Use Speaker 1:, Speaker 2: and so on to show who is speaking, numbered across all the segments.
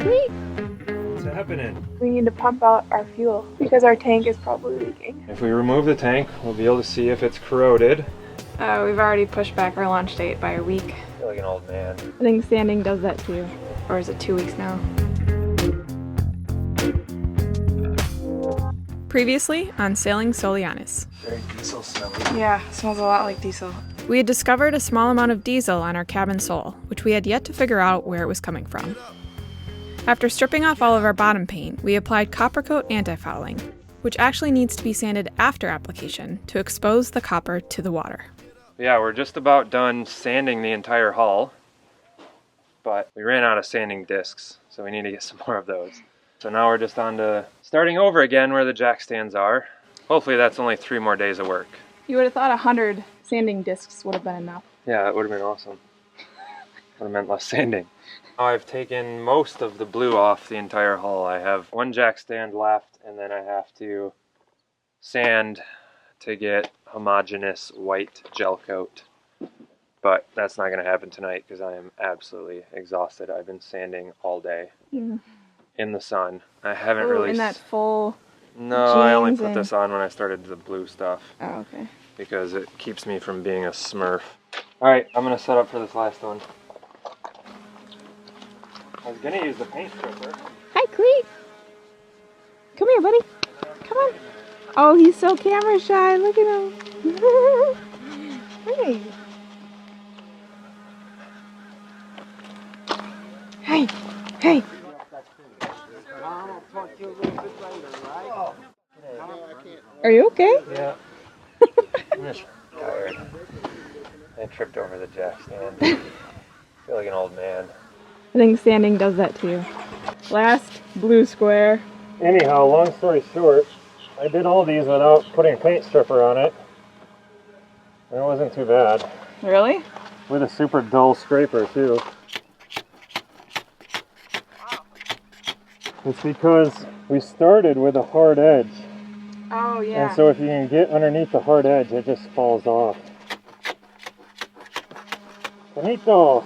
Speaker 1: Wait.
Speaker 2: What's happening?
Speaker 1: We need to pump out our fuel because our tank is probably leaking.
Speaker 2: If we remove the tank, we'll be able to see if it's corroded.
Speaker 1: We've already pushed back our launch date by a week.
Speaker 2: I feel like an old man.
Speaker 1: I think sanding does that too. Or is it 2 weeks now?
Speaker 3: Previously on Sailing Soulianis.
Speaker 2: Very diesel smelly.
Speaker 1: Yeah, it smells a lot like diesel.
Speaker 3: We had discovered a small amount of diesel on our cabin sole, which we had yet to figure out where it was coming from. After stripping off all of our bottom paint, we applied copper coat anti-fouling, which actually needs to be sanded after application to expose the copper to the water.
Speaker 2: Yeah, we're just about done sanding the entire hull, but we ran out of sanding discs, so we need to get some more of those. So now we're just on to starting over again where the jack stands are. Hopefully that's only 3 more days of work.
Speaker 1: You would have thought 100 sanding discs would have been enough.
Speaker 2: Yeah, that would have been awesome. Would have meant less sanding. Now I've taken most of the blue off the entire hull. I have 1 jack stand left, and then I have to sand to get homogeneous white gel coat. But that's not going to happen tonight because I am absolutely exhausted. I've been sanding all day in the sun. I haven't really...
Speaker 1: in that full...
Speaker 2: No, I only
Speaker 1: jeans
Speaker 2: put
Speaker 1: and-
Speaker 2: this on when I started the blue stuff
Speaker 1: Oh, okay.
Speaker 2: because it keeps me from being a smurf. Alright, I'm going to set up for this last one. I was going to use the paint stripper.
Speaker 1: Hi, Cleet. Come here, buddy. Come on. Oh, he's so camera shy. Look at him. Hey. Hey. Hey. Are you okay?
Speaker 2: Yeah. I'm just tired. I tripped over the jack stand. I feel like an old man.
Speaker 1: I think sanding does that too. Last blue square.
Speaker 2: Anyhow, long story short, I did all these without putting a paint stripper on it. And it wasn't too bad.
Speaker 1: Really?
Speaker 2: With a super dull scraper too. It's because we started with a hard edge.
Speaker 1: Oh, yeah.
Speaker 2: And so if you can get underneath the hard edge, it just falls off. Bonito!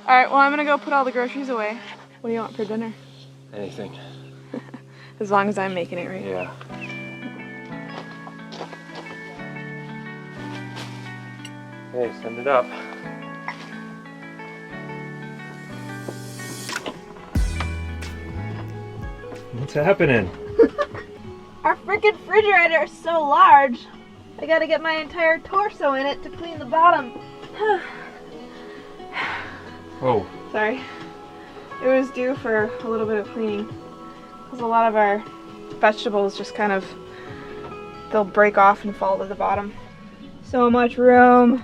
Speaker 1: Alright, well, I'm gonna go put all the groceries away. What do you want for dinner?
Speaker 2: Anything.
Speaker 1: As long as I'm making it right.
Speaker 2: Yeah. Okay, send it up. What's happening?
Speaker 4: Our freaking refrigerator is so large. I gotta get my entire torso in it to clean the bottom.
Speaker 2: Oh.
Speaker 1: Sorry. It was due for a little bit of cleaning. Because a lot of our vegetables just kind of, they'll break off and fall to the bottom. So much room.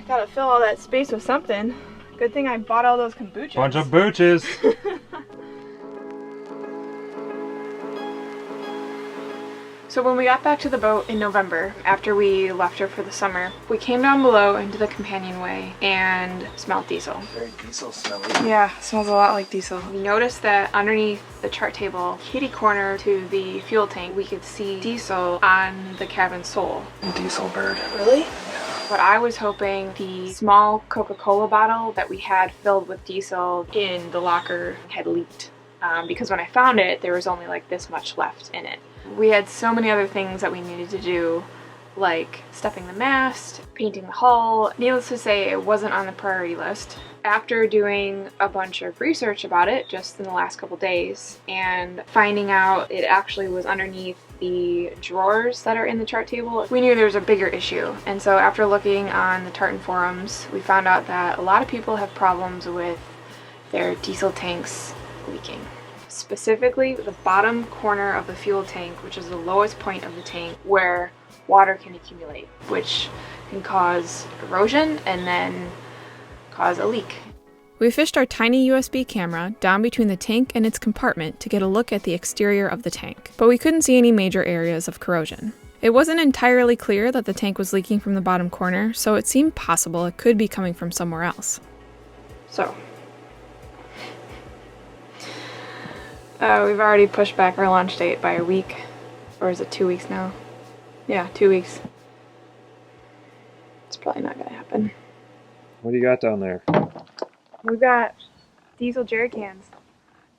Speaker 1: Gotta fill all that space with something. Good thing I bought all those kombuchas.
Speaker 2: Bunch of booches!
Speaker 1: So when we got back to the boat in November, after we left her for the summer, we came down below into the companionway and smelled diesel.
Speaker 2: Very diesel smelly.
Speaker 1: Yeah, it smells a lot like diesel. We noticed that underneath the chart table, kitty corner to the fuel tank, we could see diesel on the cabin sole.
Speaker 2: Diesel bird.
Speaker 1: Really? But I was hoping the small Coca-Cola bottle that we had filled with diesel in the locker had leaked. Because when I found it, there was only like this much left in it. We had so many other things that we needed to do, like stuffing the mast, painting the hull. Needless to say, it wasn't on the priority list. After doing a bunch of research about it just in the last couple days and finding out it actually was underneath the drawers that are in the chart table, we knew there was a bigger issue. And so after looking on the tartan forums, we found out that a lot of people have problems with their diesel tanks leaking. Specifically the bottom corner of the fuel tank, which is the lowest point of the tank where water can accumulate, which can cause erosion and then cause a leak.
Speaker 3: We fished our tiny USB camera down between the tank and its compartment to get a look at the exterior of the tank, but we couldn't see any major areas of corrosion. It wasn't entirely clear that the tank was leaking from the bottom corner, so it seemed possible it could be coming from somewhere else.
Speaker 1: So, we've already pushed back our launch date by a week. Or is it 2 weeks now? Yeah, 2 weeks. It's probably not gonna happen.
Speaker 2: What do you got down there?
Speaker 1: We've got diesel jerry cans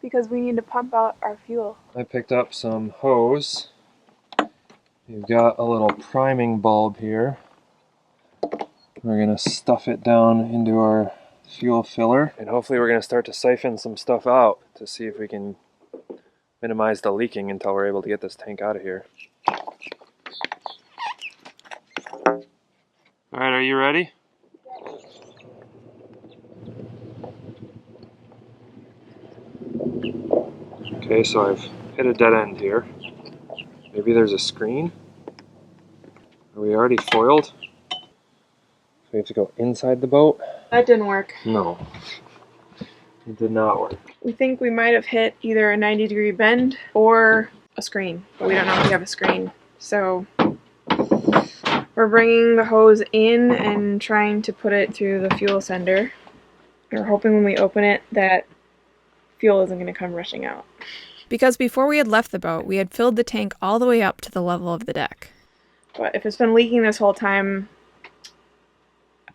Speaker 1: because we need to pump out our fuel.
Speaker 2: I picked up some hose. You've got a little priming bulb here. We're going to stuff it down into our fuel filler, and hopefully we're going to start to siphon some stuff out to see if we can minimize the leaking until we're able to get this tank out of here. Alright, are you ready? Okay, so I've hit a dead end here. Maybe there's a screen? Are we already foiled? So we have to go inside the boat?
Speaker 1: That didn't work.
Speaker 2: No. It did not work.
Speaker 1: We think we might have hit either a 90-degree bend or a screen, but we don't know if we have a screen. So we're bringing the hose in and trying to put it through the fuel sender. And we're hoping when we open it that fuel isn't going to come rushing out.
Speaker 3: Because before we had left the boat, we had filled the tank all the way up to the level of the deck.
Speaker 1: But if it's been leaking this whole time,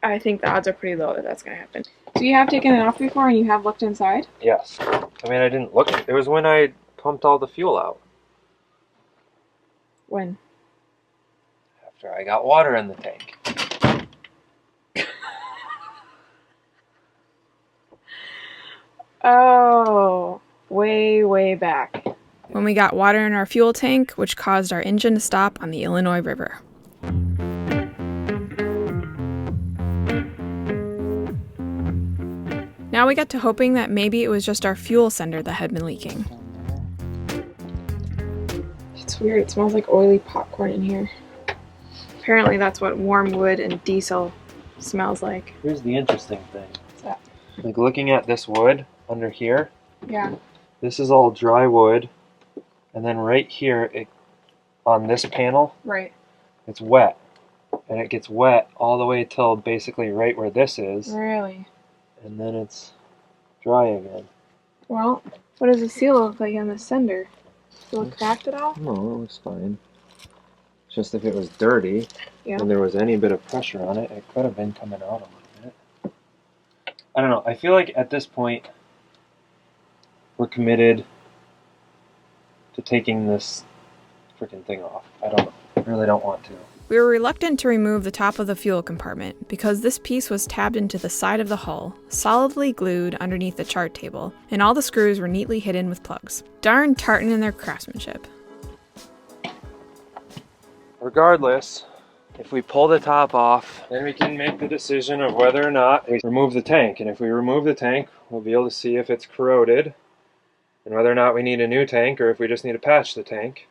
Speaker 1: I think the odds are pretty low that that's going to happen. So you have taken it off before and you have looked inside?
Speaker 2: Yes. I mean, I didn't look. It was when I pumped all the fuel out.
Speaker 1: When?
Speaker 2: After I got water in the tank.
Speaker 1: Oh, way back.
Speaker 3: When we got water in our fuel tank, which caused our engine to stop on the Illinois River. Now we got to hoping that maybe it was just our fuel sender that had been leaking.
Speaker 1: It's weird, it smells like oily popcorn in here. Apparently that's what warm wood and diesel smells like.
Speaker 2: Here's the interesting thing.
Speaker 1: What's that?
Speaker 2: Like looking at this wood under here,
Speaker 1: Yeah.
Speaker 2: this is all dry wood, and then right here, on this panel,
Speaker 1: Right.
Speaker 2: it's wet. And it gets wet all the way till basically right where this is,
Speaker 1: Really?
Speaker 2: and then it's dry again.
Speaker 1: Well, what does the seal look like on the sender? Will it cracked at all?
Speaker 2: No, it was fine. Just if it was dirty,
Speaker 1: Yeah.
Speaker 2: and there was any bit of pressure on it, it could have been coming out a little bit. I don't know. I feel like at this point, we're committed to taking this freaking thing off. I don't know. I really don't want to.
Speaker 3: We were reluctant to remove the top of the fuel compartment because this piece was tabbed into the side of the hull, solidly glued underneath the chart table, and all the screws were neatly hidden with plugs. Darn Tartan and their craftsmanship.
Speaker 2: Regardless, if we pull the top off, then we can make the decision of whether or not we remove the tank. And if we remove the tank, we'll be able to see if it's corroded and whether or not we need a new tank or if we just need to patch the tank.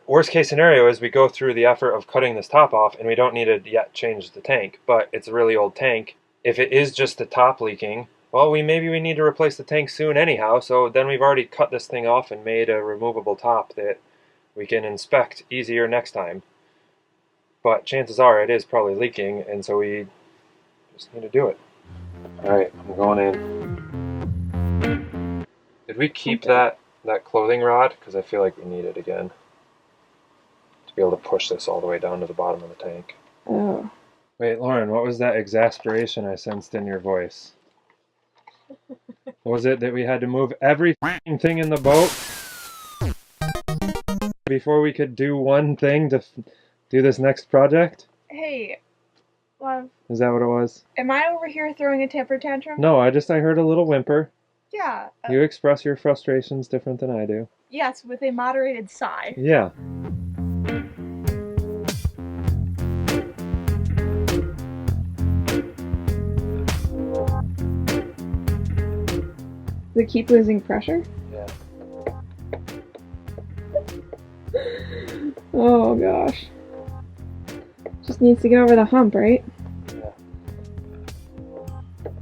Speaker 2: Worst case scenario is we go through the effort of cutting this top off and we don't need to yet change the tank, but it's a really old tank. If it is just the top leaking, well, maybe we need to replace the tank soon anyhow, so then we've already cut this thing off and made a removable top that we can inspect easier next time. But chances are it is probably leaking, and so we just need to do it. Alright, I'm going in. Did we keep that clothing rod? Because I feel like we need it again. To be able to push this all the way down to the bottom of the tank.
Speaker 1: Oh.
Speaker 2: Wait, Lauren, what was that exasperation I sensed in your voice? Was it that we had to move every thing in the boat before we could do one thing to do this next project?
Speaker 1: Hey, love.
Speaker 2: Is that what it was?
Speaker 1: Am I over here throwing a temper tantrum?
Speaker 2: No, I heard a little whimper.
Speaker 1: Yeah.
Speaker 2: You express your frustrations different than I do.
Speaker 1: Yes, with a moderated sigh.
Speaker 2: Yeah.
Speaker 1: Does it keep losing pressure?
Speaker 2: Yeah.
Speaker 1: Oh gosh. Just needs to get over the hump, right?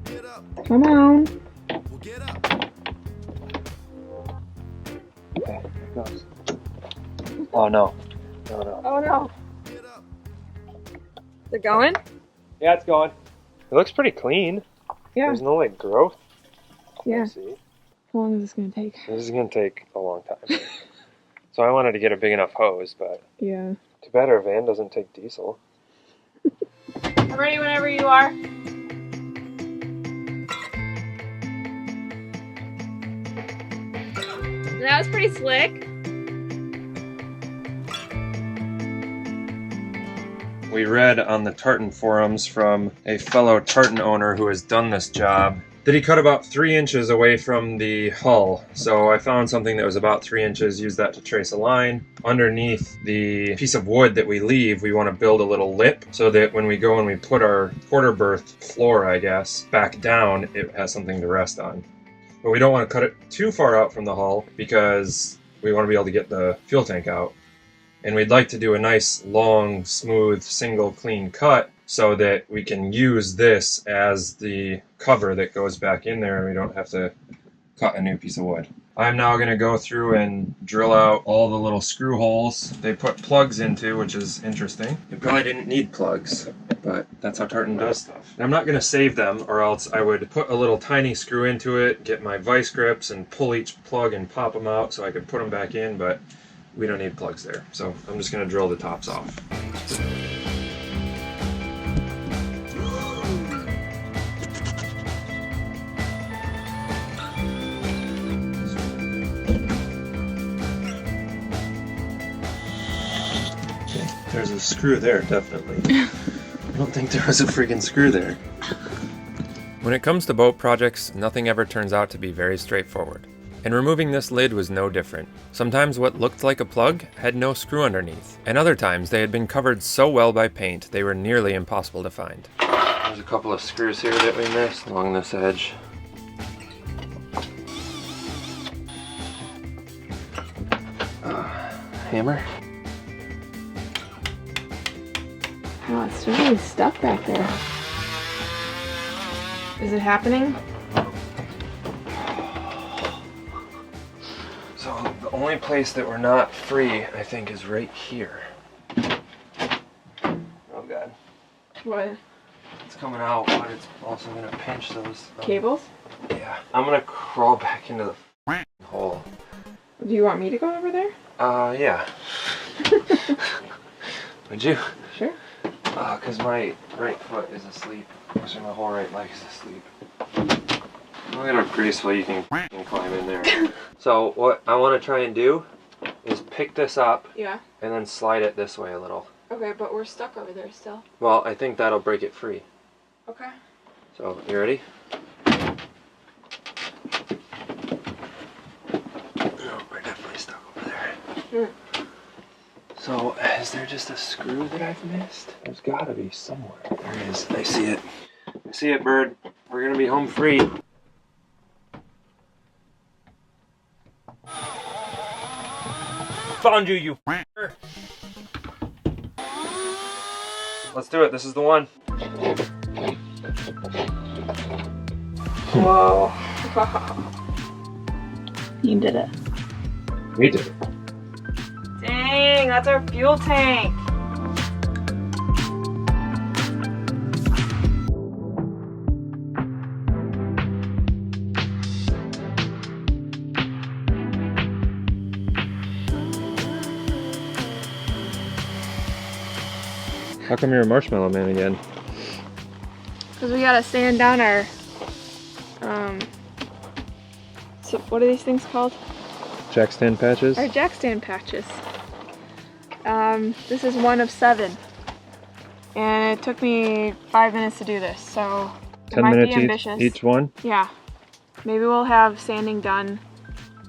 Speaker 2: Yeah.
Speaker 1: Come on.
Speaker 2: Okay, here it goes. Oh no. No.
Speaker 1: Oh no. Is it going?
Speaker 2: Yeah, it's going. It looks pretty clean.
Speaker 1: Yeah.
Speaker 2: There's no like growth.
Speaker 1: Yeah.
Speaker 2: Let's see.
Speaker 1: How long is this gonna take?
Speaker 2: This is gonna take a long time. So I wanted to get a big enough hose, but
Speaker 1: Yeah.
Speaker 2: too bad our van doesn't take diesel.
Speaker 1: I'm ready whenever you are.
Speaker 3: That was pretty slick.
Speaker 2: We read on the tartan forums from a fellow tartan owner who has done this job that he cut about 3 inches away from the hull. So I found something that was about 3 inches, used that to trace a line. Underneath the piece of wood that we leave, we want to build a little lip so that when we go and we put our quarter berth floor, I guess, back down, it has something to rest on. But we don't want to cut it too far out from the hull because we want to be able to get the fuel tank out. And we'd like to do a nice, long, smooth, single, clean cut so that we can use this as the cover that goes back in there and we don't have to cut a new piece of wood. I'm now going to go through and drill out all the little screw holes they put plugs into, which is interesting. It probably didn't need plugs, but that's how tartan does stuff. And I'm not going to save them, or else I would put a little tiny screw into it, get my vice grips and pull each plug and pop them out so I could put them back in, but we don't need plugs there. So I'm just going to drill the tops off. There's a screw there, definitely. I don't think there was a friggin' screw there.
Speaker 5: When it comes to boat projects, nothing ever turns out to be very straightforward. And removing this lid was no different. Sometimes what looked like a plug had no screw underneath, and other times they had been covered so well by paint they were nearly impossible to find.
Speaker 2: There's a couple of screws here that we missed along this edge. Hammer.
Speaker 1: Oh, it's really stuck back there. Is it happening?
Speaker 2: So the only place that we're not free, I think, is right here. Oh god.
Speaker 1: What?
Speaker 2: It's coming out, but it's also gonna pinch those
Speaker 1: Cables?
Speaker 2: Yeah. I'm gonna crawl back into the hole.
Speaker 1: Do you want me to go over there?
Speaker 2: Yeah. Would you?
Speaker 1: Sure.
Speaker 2: Because my right foot is asleep. Actually, my whole right leg is asleep. Look at how graceful you can climb in there. So what I want to try and do is pick this up.
Speaker 1: Yeah.
Speaker 2: And then slide it this way a little.
Speaker 1: Okay, but we're stuck over there still.
Speaker 2: Well, I think that'll break it free.
Speaker 1: Okay.
Speaker 2: So, you ready? No, we're definitely stuck over there. So, is there just a screw that I've missed? There's gotta be somewhere. There it is. I see it. I see it, bird. We're gonna be home free. Found you, you f***er. Let's do it. This is the one.
Speaker 1: Whoa. You did it.
Speaker 2: We did it.
Speaker 1: Dang, that's our fuel tank.
Speaker 2: How come you're a marshmallow man again?
Speaker 1: Because we gotta sand down our, so what are these things called?
Speaker 2: Jack stand patches?
Speaker 1: Our jack stand patches. This is 1 of 7. And it took me 5 minutes to do this, so
Speaker 2: 10 minutes each one?
Speaker 1: Yeah. Maybe we'll have sanding done.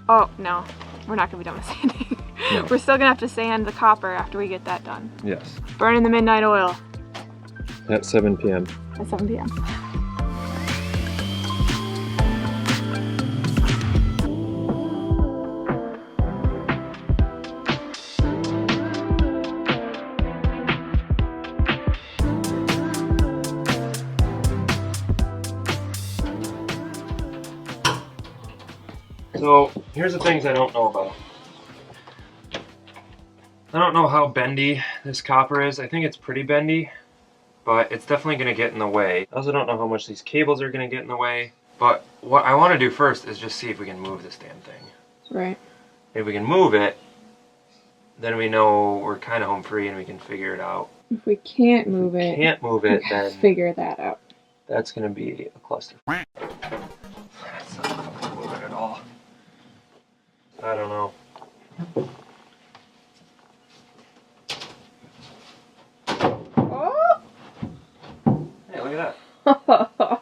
Speaker 1: Oh, no. We're not gonna be done with sanding.
Speaker 2: No.
Speaker 1: We're still gonna have to sand the copper after we get that done.
Speaker 2: Yes.
Speaker 1: Burning the midnight oil.
Speaker 2: At 7 p.m.
Speaker 1: At 7 p.m.
Speaker 2: So, here's the things I don't know about. I don't know how bendy this copper is. I think it's pretty bendy, but it's definitely going to get in the way. I also don't know how much these cables are going to get in the way, but what I want to do first is just see if we can move this damn thing.
Speaker 1: Right.
Speaker 2: If we can move it, then we know we're kind of home free and we can figure it out.
Speaker 1: If we can't move it,
Speaker 2: Can't move it, then
Speaker 1: figure that out.
Speaker 2: that's going to be a cluster. That's not fucking moving at all. I don't know.
Speaker 1: Oh!
Speaker 2: Hey, look at that.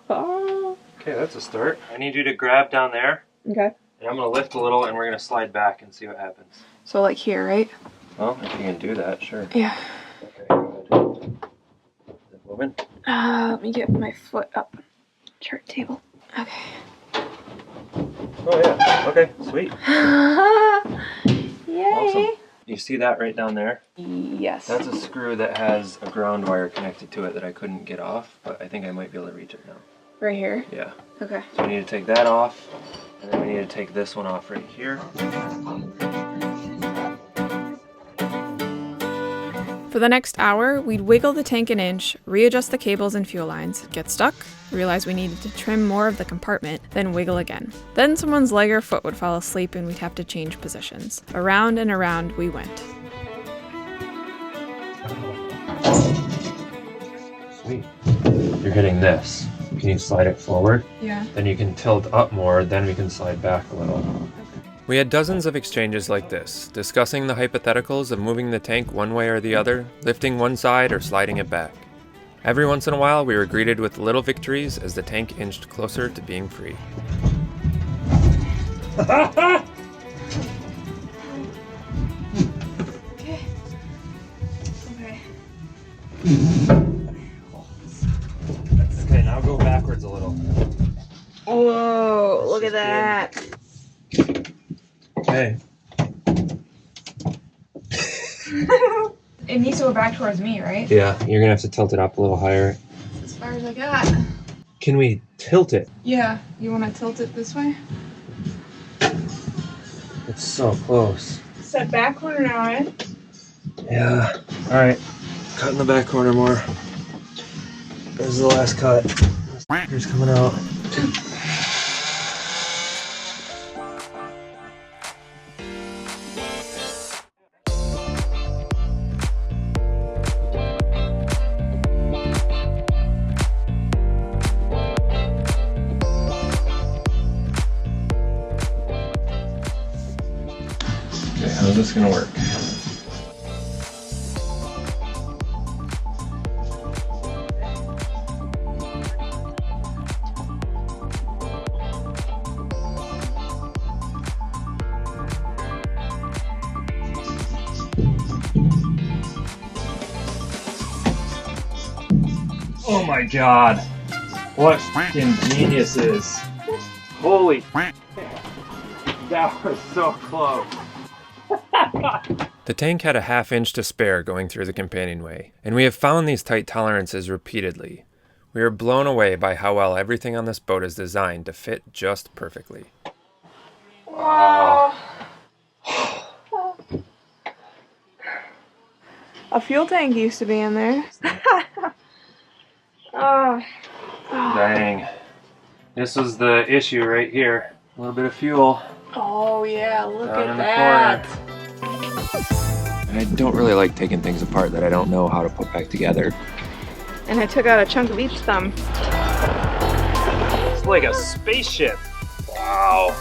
Speaker 2: Okay, that's a start. I need you to grab down there.
Speaker 1: Okay.
Speaker 2: And I'm going to lift a little and we're going to slide back and see what happens.
Speaker 1: So like here, right?
Speaker 2: Well, if you can do that, sure.
Speaker 1: Yeah.
Speaker 2: Okay, go ahead. Is it moving?
Speaker 1: Let me get my foot up. Chart table. Okay.
Speaker 2: Oh yeah, okay, sweet.
Speaker 1: Yay!
Speaker 2: Awesome. You see that right down there?
Speaker 1: Yes.
Speaker 2: That's a screw that has a ground wire connected to it that I couldn't get off, but I think I might be able to reach it now.
Speaker 1: Right here?
Speaker 2: Yeah.
Speaker 1: Okay.
Speaker 2: So we need to take that off, and then we need to take this one off right here.
Speaker 3: For the next hour, we'd wiggle the tank an inch, readjust the cables and fuel lines, get stuck, realize we needed to trim more of the compartment, then wiggle again. Then someone's leg or foot would fall asleep and we'd have to change positions. Around and around we went.
Speaker 2: Sweet. You're hitting this. Can you slide it forward?
Speaker 1: Yeah.
Speaker 2: Then you can tilt up more, then we can slide back a little.
Speaker 5: We had dozens of exchanges like this, discussing the hypotheticals of moving the tank one way or the other, lifting one side or sliding it back. Every once in a while, we were greeted with little victories as the tank inched closer to being free.
Speaker 1: Okay. Okay.
Speaker 2: Okay, now go backwards a little.
Speaker 1: Whoa, look at that.
Speaker 2: Okay.
Speaker 1: It needs to go back towards me, right?
Speaker 2: Yeah, you're gonna have to tilt it up a little higher.
Speaker 1: As far as I got.
Speaker 2: Can we tilt it?
Speaker 1: Yeah. You want to tilt it this way?
Speaker 2: It's so close.
Speaker 1: Set back corner now, right?
Speaker 2: Yeah. Alright. Cut in the back corner more. There's the last cut. Here's coming out. Okay, how's this gonna work? Oh my god! What fucking geniuses! Holy that was so close!
Speaker 5: The tank had a half inch to spare going through the companionway, and we have found these tight tolerances repeatedly. We are blown away by how well everything on this boat is designed to fit just perfectly.
Speaker 1: Wow. A fuel tank used to be in there. Oh.
Speaker 2: Dang. This was the issue right here. A little bit of fuel.
Speaker 1: Oh yeah, look
Speaker 2: Down
Speaker 1: at
Speaker 2: in the
Speaker 1: that.
Speaker 5: I don't really like taking things apart that I don't know how to put back together.
Speaker 1: And I took out a chunk of each thumb.
Speaker 2: It's like a spaceship. Wow.